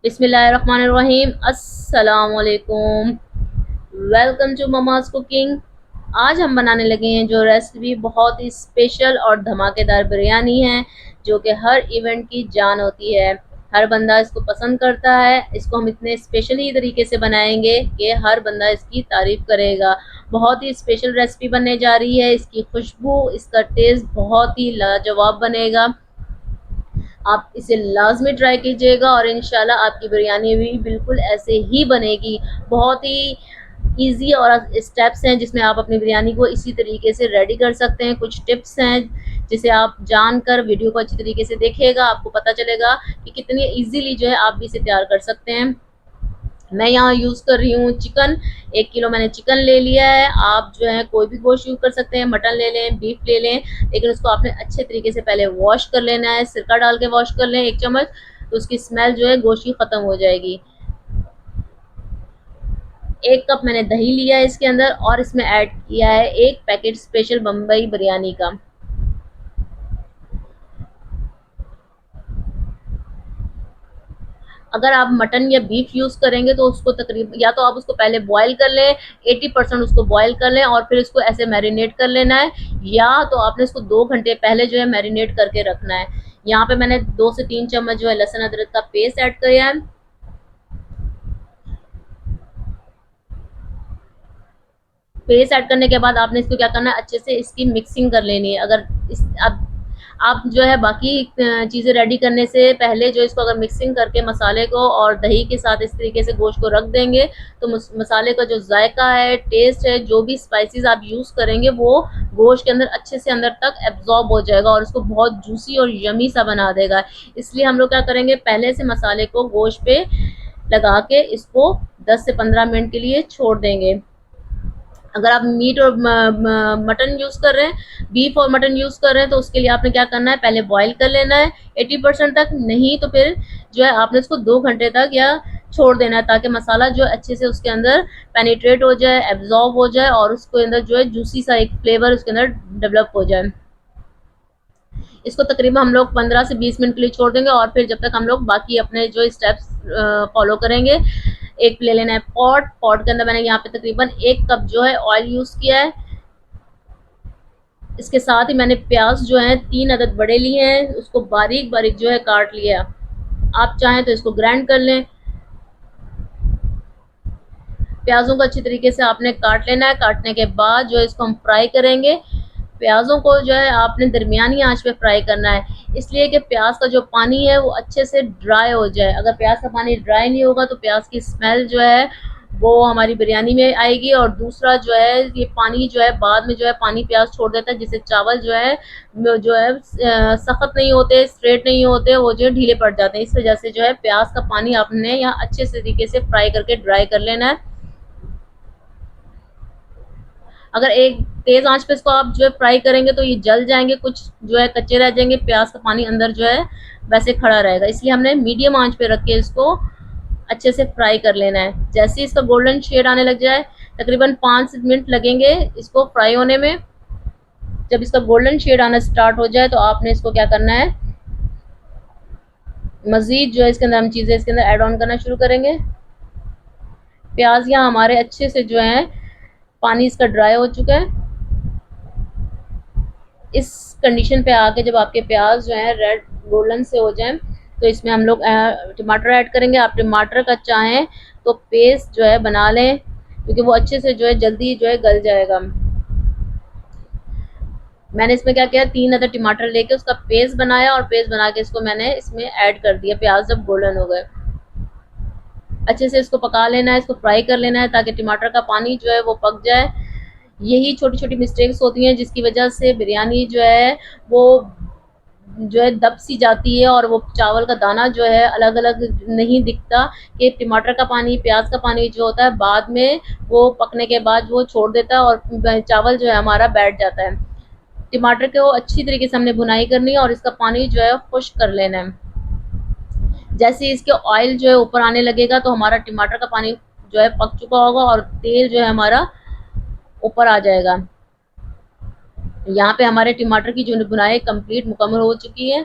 बिस्मिल्लाहिर्रहमानिर्रहीम। अस्सलाम वालेकुम। Welcome to mama's cooking. आज हम बनाने लगे हैं जो रेसिपी बहुत ही स्पेशल और धमाकेदार बिरयानी है, जो कि हर इवेंट की जान होती है। हर बंदा इसको पसंद करता है। इसको हम इतने स्पेशली तरीके से बनाएंगे कि हर बंदा इसकी तारीफ करेगा। बहुत ही स्पेशल रेसिपी बनने जा रही है। इसकी खुशबू, इसका टेस्ट बहुत ही लाजवाब बनेगा। आप इसे लाजमी ट्राई कीजिएगा और इंशाल्लाह आपकी बिरयानी भी बिल्कुल ऐसे ही बनेगी। बहुत ही इजी और स्टेप्स हैं जिसमें आप अपनी बिरयानी को इसी तरीके से रेडी कर सकते हैं। कुछ टिप्स हैं जिसे आप जानकर वीडियो को अच्छी तरीके से देखिएगा, आपको पता चलेगा कि कितनी इजीली जो है आप भी इसे तैयार कर सकते हैं। मैं यहाँ यूज़ कर रही हूँ चिकन। 1 किलो मैंने चिकन ले लिया है। आप जो है कोई भी गोश्त यूज़ कर सकते हैं, मटन ले लें, बीफ ले लें, लेकिन उसको आपने अच्छे तरीके से पहले वॉश कर लेना है। सिरका डाल के वॉश कर लें 1 चम्मच, तो उसकी स्मेल जो है गोश्त की ख़त्म हो जाएगी। 1 कप मैंने दही लिया है इसके अंदर, और इसमें ऐड किया है 1 पैकेट स्पेशल बम्बई बिरयानी का। अगर आप मटन या बीफ यूज़ करेंगे तो उसको तकरीबन, या तो आप उसको पहले बॉईल कर लें, 80% उसको बॉईल कर लें और फिर इसको ऐसे मैरिनेट कर लेना है, या तो आपने इसको 2 घंटे पहले जो है मैरिनेट करके रखना है। यहाँ पे मैंने 2 से 3 चम्मच जो है लहसुन अदरक का पेस्ट ऐड किया है। पेस्ट ऐड करने के बाद आपने इसको क्या करना है, अच्छे से इसकी मिक्सिंग कर लेनी है। अगर इस अब आप जो है बाकी चीज़ें रेडी करने से पहले जो इसको अगर मिक्सिंग करके मसाले को और दही के साथ इस तरीके से गोश्त को रख देंगे, तो मसाले का जो जायका है, टेस्ट है, जो भी स्पाइसेस आप यूज़ करेंगे वो गोश्त के अंदर अच्छे से अंदर तक एब्जॉर्ब हो जाएगा और उसको बहुत जूसी और यमी सा बना देगा। इसलिए हम लोग क्या करेंगे, पहले से मसाले को गोश्त पे लगा के इसको 10 से 15 मिनट के लिए छोड़ देंगे। अगर आप मीट और मटन यूज़ कर रहे हैं, बीफ और मटन यूज़ कर रहे हैं, तो उसके लिए आपने क्या करना है, पहले बॉईल कर लेना है 80% तक। नहीं तो फिर जो है आपने इसको 2 घंटे तक या छोड़ देना है, ताकि मसाला जो अच्छे से उसके अंदर पेनिट्रेट हो जाए, एब्जॉर्ब हो जाए और उसके अंदर जो है जूसी सा एक फ्लेवर उसके अंदर डेवलप हो जाए। इसको तकरीबन हम लोग 15 से 20 मिनट के लिए छोड़ देंगे, और फिर जब तक हम लोग बाकी अपने जो स्टेप्स फॉलो करेंगे। एक ले लेना है पॉट के अंदर मैंने यहाँ पे तकरीबन 1 कप जो है ऑयल यूज़ किया है। इसके साथ ही मैंने प्याज जो है 3 अदद बड़े लिए हैं, उसको बारीक बारीक जो है काट लिया। आप चाहें तो इसको ग्राइंड कर लें। प्याज़ों को अच्छी तरीके से आपने काट लेना है। काटने के बाद जो है इसको हम फ्राई करेंगे। प्याज़ों को जो है आपने दरमियानी आंच पे फ्राई करना है, इसलिए कि प्याज का जो पानी है वो अच्छे से ड्राई हो जाए। अगर प्याज का पानी ड्राई नहीं होगा तो प्याज की स्मेल जो है वो हमारी बिरयानी में आएगी। और दूसरा जो है, ये पानी जो है बाद में जो है पानी प्याज छोड़ देता है, जिससे चावल जो है सख्त नहीं होते, स्ट्रेट नहीं होते, वो जो है ढीले पड़ जाते हैं। इस वजह से जो है प्याज का पानी आपने यहाँ अच्छे से तरीके से फ्राई करके ड्राई कर लेना है। अगर एक तेज आंच पे इसको आप जो है फ्राई करेंगे तो ये जल जाएंगे, कुछ जो है कच्चे रह जाएंगे, प्याज का पानी अंदर जो है वैसे खड़ा रहेगा। इसलिए हमने मीडियम आंच पे रख के इसको अच्छे से फ्राई कर लेना है। जैसे ही इसका गोल्डन शेड आने लग जाए, तकरीबन 5 मिनट लगेंगे इसको फ्राई होने में। जब इसका गोल्डन शेड आना स्टार्ट हो जाए तो आपने इसको क्या करना है, मजीद जो है इसके अंदर हम चीज़ें इसके अंदर ऐड ऑन करना शुरू करेंगे। प्याज यहाँ हमारे अच्छे से जो है पानी इसका ड्राई हो चुका है। इस कंडीशन पे आके जब आपके प्याज जो है रेड गोल्डन से हो जाए, तो इसमें हम लोग टमाटर ऐड करेंगे। आप टमाटर का चाहें तो पेस्ट जो है बना लें, क्योंकि वो अच्छे से जो है जल्दी जो है गल जाएगा। मैंने इसमें क्या किया, 3 अदर टमाटर लेके उसका पेस्ट बनाया और पेस्ट बना के इसको मैंने इसमें ऐड कर दिया। प्याज जब गोल्डन हो गए, अच्छे से इसको पका लेना है, इसको फ्राई कर लेना है ताकि टमाटर का पानी जो है वो पक जाए। यही छोटी छोटी मिस्टेक्स होती हैं जिसकी वजह से बिरयानी जो है वो जो है दब सी जाती है और वो चावल का दाना जो है अलग अलग नहीं दिखता। कि टमाटर का पानी, प्याज का पानी जो होता है बाद में वो पकने के बाद वो छोड़ देता है और चावल जो है हमारा बैठ जाता है। टमाटर को अच्छी तरीके से हमने भुनाई करनी है और इसका पानी जो है खुश्क कर लेना है। जैसे ही इसके ऑयल जो है ऊपर आने लगेगा तो हमारा टमाटर का पानी जो है पक चुका होगा और तेल जो है हमारा ऊपर आ जाएगा। यहाँ पे हमारे टमाटर की जो बुनाई कंप्लीट मुकम्मल हो चुकी है।